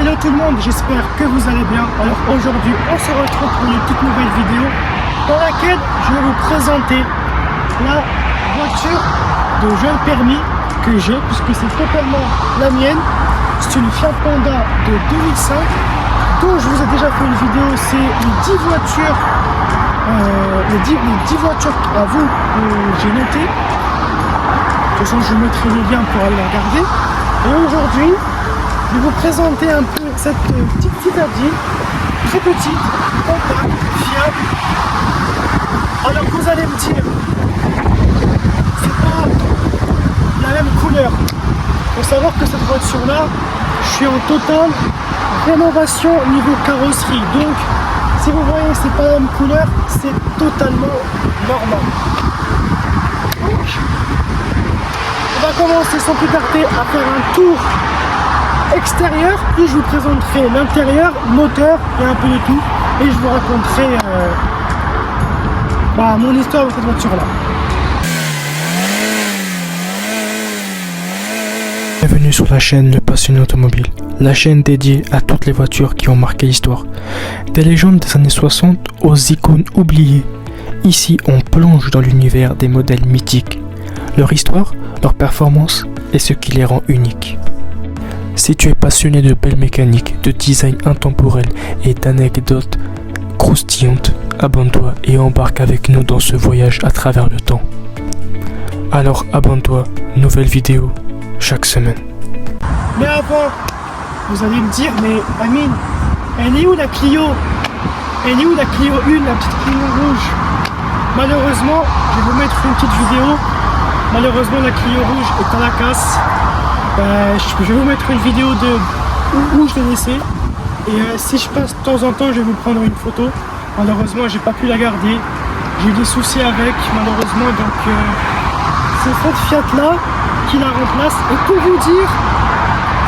Hello tout le monde, j'espère que vous allez bien. Alors aujourd'hui on se retrouve pour une toute nouvelle vidéo dans laquelle je vais vous présenter la voiture de jeune permis que j'ai, puisque c'est totalement la mienne. C'est une Fiat Panda de 2005 dont je vous ai déjà fait une vidéo. C'est les 10 voitures les 10 voitures à vous que j'ai notées. De toute façon je mettrai les liens pour aller la regarder. Et aujourd'hui je vais vous présenter un peu cette petite citadine, très petite, compacte, fiable. Alors vous allez me dire, c'est pas la même couleur. Il faut savoir que cette voiture-là, je suis en totale rénovation niveau carrosserie. Donc, si vous voyez, c'est pas la même couleur, c'est totalement normal. Donc, on va commencer sans plus tarder à faire un tour extérieur, puis je vous présenterai l'intérieur, moteur et un peu de tout, et je vous raconterai mon histoire avec cette voiture là. Bienvenue sur la chaîne Le Passionné Automobile, la chaîne dédiée à toutes les voitures qui ont marqué l'histoire. Des légendes des années 60 aux icônes oubliées. Ici on plonge dans l'univers des modèles mythiques, leur histoire, leur performance et ce qui les rend uniques. Si tu es passionné de belles mécaniques, de design intemporel et d'anecdotes croustillantes, abonne-toi et embarque avec nous dans ce voyage à travers le temps. Alors abonne-toi, nouvelle vidéo chaque semaine. Mais avant, vous allez me dire, mais Amine, elle est où la Clio? Elle est où la Clio 1, la petite Clio rouge? Malheureusement, je vais vous mettre une petite vidéo. Malheureusement, la Clio rouge est à la casse. Je vais vous mettre une vidéo de où je l'ai laissée. Et si je passe de temps en temps, je vais vous prendre une photo. Malheureusement, j'ai pas pu la garder. J'ai eu des soucis avec, malheureusement. Donc, c'est cette Fiat là qui la remplace. Et pour vous dire,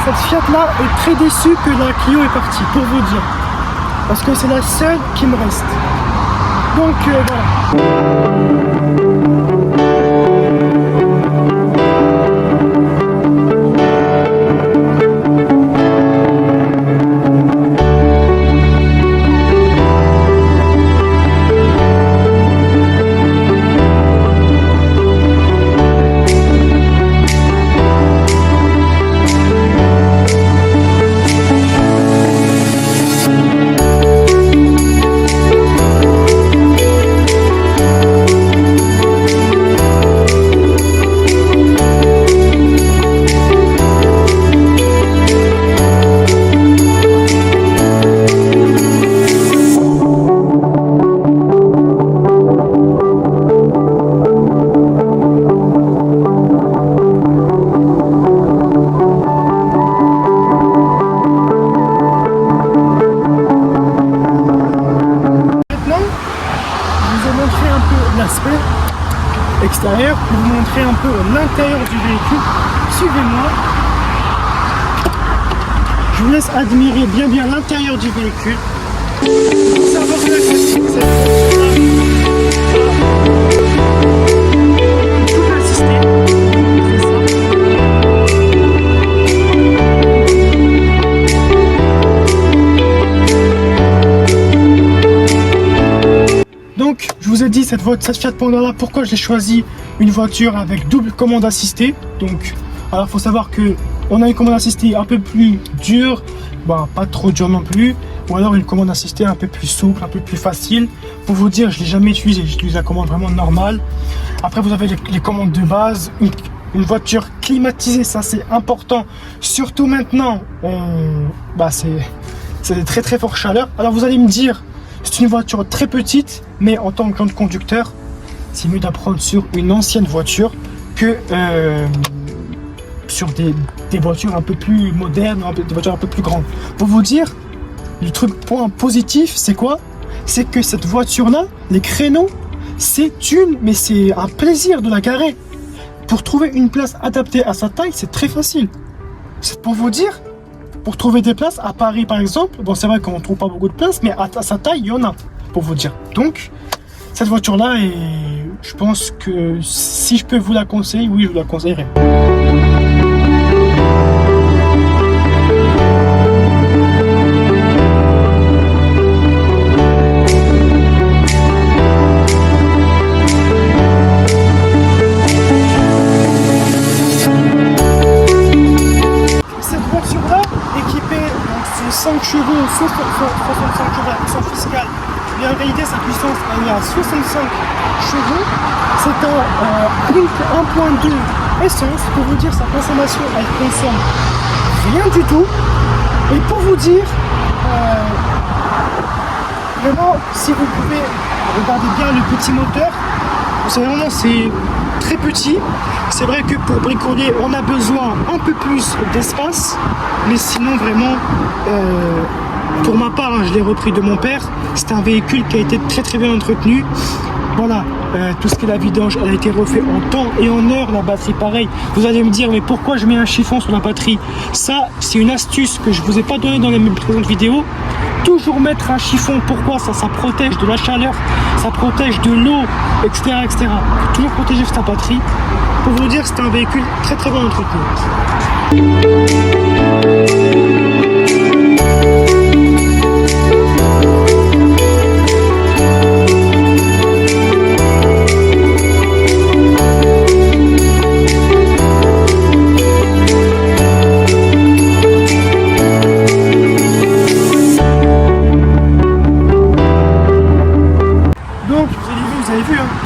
cette Fiat là est très déçue que la Clio est partie. Pour vous dire, parce que c'est la seule qui me reste. Donc voilà. L'aspect extérieur pour vous montrer un peu l'intérieur du véhicule. Suivez-moi. Je vous laisse admirer bien l'intérieur du véhicule. Savoir que cette Donc, je vous ai dit, cette Fiat Panda là, pourquoi j'ai choisi une voiture avec double commande assistée. Donc, alors faut savoir que on a une commande assistée un peu plus dure, pas trop dure non plus, ou alors une commande assistée un peu plus souple, un peu plus facile. Pour vous dire, je l'ai jamais utilisé, j'utilise la commande vraiment normale. Après, vous avez les commandes de base, une voiture climatisée, ça c'est important, surtout maintenant. C'est des très fortes chaleurs. Alors vous allez me dire, c'est une voiture très petite, mais en tant que jeune conducteur, c'est mieux d'apprendre sur une ancienne voiture que sur des voitures un peu plus modernes, des voitures un peu plus grandes. Pour vous dire, le point positif, c'est quoi? C'est que cette voiture-là, les créneaux, c'est un plaisir de la garer. Pour trouver une place adaptée à sa taille, c'est très facile. C'est pour vous dire, pour trouver des places à Paris par exemple, c'est vrai qu'on ne trouve pas beaucoup de places, mais à sa taille, il y en a, pour vous dire. Donc, cette voiture-là, je pense que si je peux vous la conseiller, oui, je vous la conseillerais. de 5 chevaux, 65 chevaux à puissance fiscale, mais en réalité sa puissance elle est à 65 chevaux. C'est un 1.2 essence. Pour vous dire, sa consommation, elle consomme rien du tout. Et pour vous dire, vraiment, si vous pouvez regarder bien le petit moteur, c'est très petit. C'est vrai que pour bricoler, on a besoin un peu plus d'espace, mais sinon vraiment, pour ma part, je l'ai repris de mon père. C'est un véhicule qui a été très bien entretenu. Voilà, tout ce qui est la vidange, elle a été refait en temps et en heure. La batterie, pareil. Vous allez me dire, mais pourquoi je mets un chiffon sur la batterie? Ça, c'est une astuce que je vous ai pas donnée dans les précédentes vidéos. Toujours mettre un chiffon. Pourquoi? Ça protège de la chaleur, ça protège de l'eau, etc., etc. Toujours protéger sa batterie. Pour vous dire, c'est un véhicule très bien entretenu.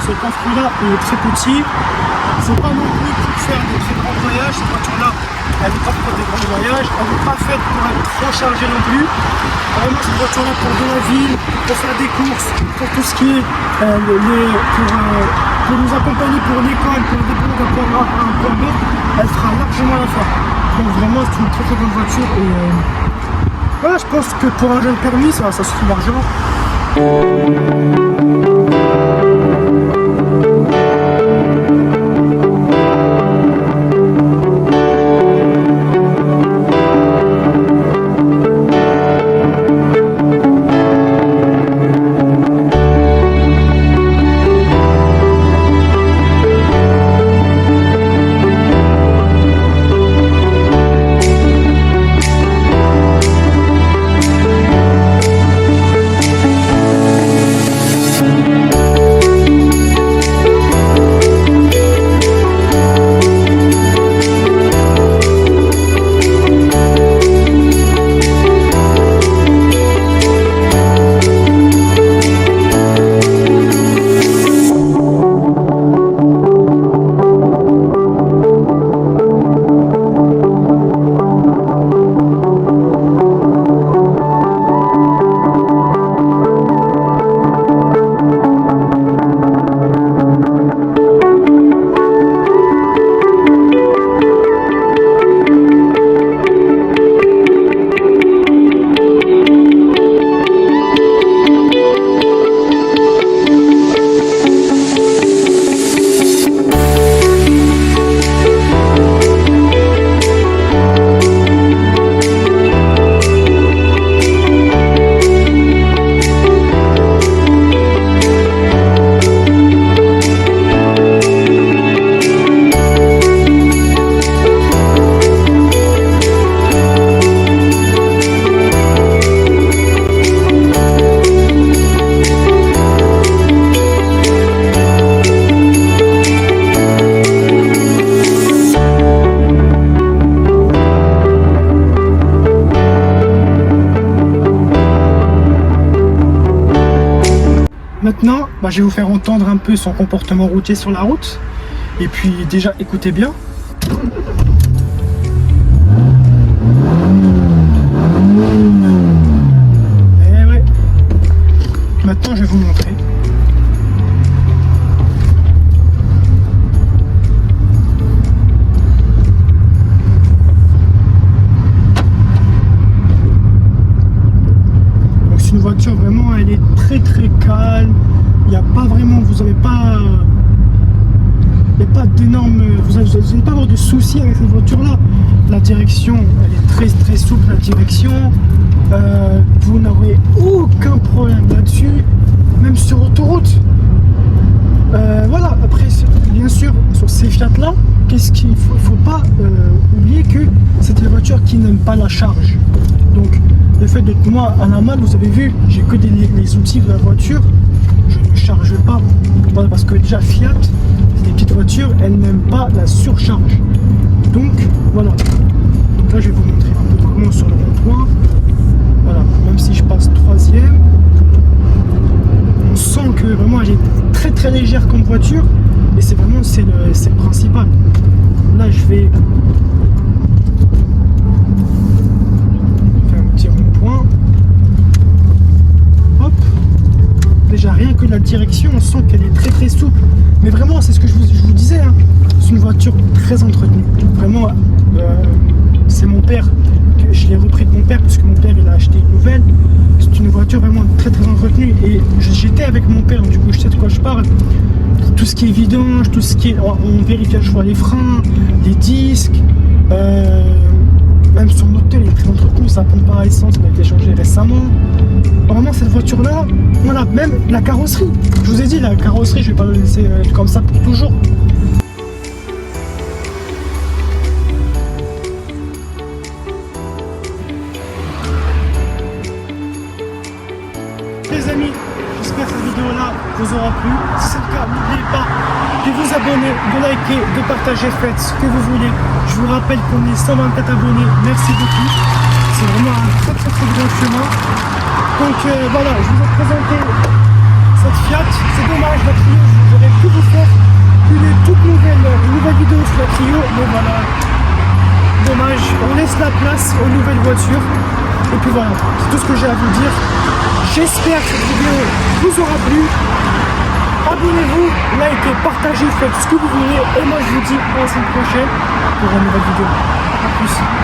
Ce coffre-là est très petit, c'est pas non plus pour faire de très grands voyages. Cette voiture-là, elle n'est pas pour des grands voyages, elle n'est pas faite pour être trop chargée non plus. Vraiment, cette voiture-là pour de la ville, pour faire des courses, pour tout ce qui est pour nous accompagner pour l'école, pour le dépôt d'un point A à un point B, elle fera largement l'affaire. Donc vraiment, c'est une très bonne voiture et voilà, je pense que pour un jeune permis, ça suffit largement. Maintenant, je vais vous faire entendre un peu son comportement routier sur la route. Et puis déjà, écoutez bien. Et ouais. Maintenant, je vais vous montrer. Donc c'est une voiture vraiment, elle est très calme. Il n'y a pas vraiment, vous n'avez pas, il n'y a pas d'énormes, vous n'allez pas avoir de soucis avec cette voiture-là. La direction, elle est très souple, la direction. Vous n'aurez aucun problème là-dessus, même sur autoroute. Voilà, après, bien sûr, sur ces Fiat-là, qu'est-ce qu'il faut? Il ne faut pas oublier que c'est des voitures qui n'aiment pas la charge. Donc, le fait d'être moi à la malle, vous avez vu, j'ai que les outils de la voiture. Je ne charge pas, voilà, parce que déjà Fiat, les petites voitures, elles n'aiment pas la surcharge. Donc voilà. Donc là, je vais vous montrer un peu comment sur le rond-point. c'est le principal. Là, je vais faire un petit rond-point. Hop. Déjà, rien que la direction, on sent qu'elle est très très souple. Mais vraiment, c'est ce que je vous disais, hein. C'est une voiture très entretenue. Vraiment, c'est mon père. Je l'ai repris de mon père parce que mon père il a acheté une nouvelle. C'est une voiture vraiment très très entretenue. Et j'étais avec mon père, du coup je sais de quoi je parle. Tout ce qui est vidange, tout ce qui est... On vérifie à chaque fois les freins, les disques. Même son moteur il est très entretenu, sa pompe à essence elle a été changée récemment. Vraiment cette voiture là, voilà, même la carrosserie. Je vous ai dit la carrosserie, je vais pas la laisser comme ça pour toujours. Les amis, j'espère que cette vidéo là vous aura plu. Si c'est le cas, n'oubliez pas de vous abonner, de liker, de partager, faites ce que vous voulez. Je vous rappelle qu'on est 124 abonnés, merci beaucoup. C'est vraiment un très très très grand chemin. Donc voilà, je vous ai présenté cette Fiat. C'est dommage, la Clio, j'aurais pu vous faire une toute nouvelle vidéo sur la Clio, mais voilà, dommage, on laisse la place aux nouvelles voitures. Et puis voilà, c'est tout ce que j'ai à vous dire. J'espère que cette vidéo vous aura plu. Abonnez-vous, likez, partagez, faites ce que vous voulez. Et moi je vous dis à la semaine prochaine pour une nouvelle vidéo. A plus.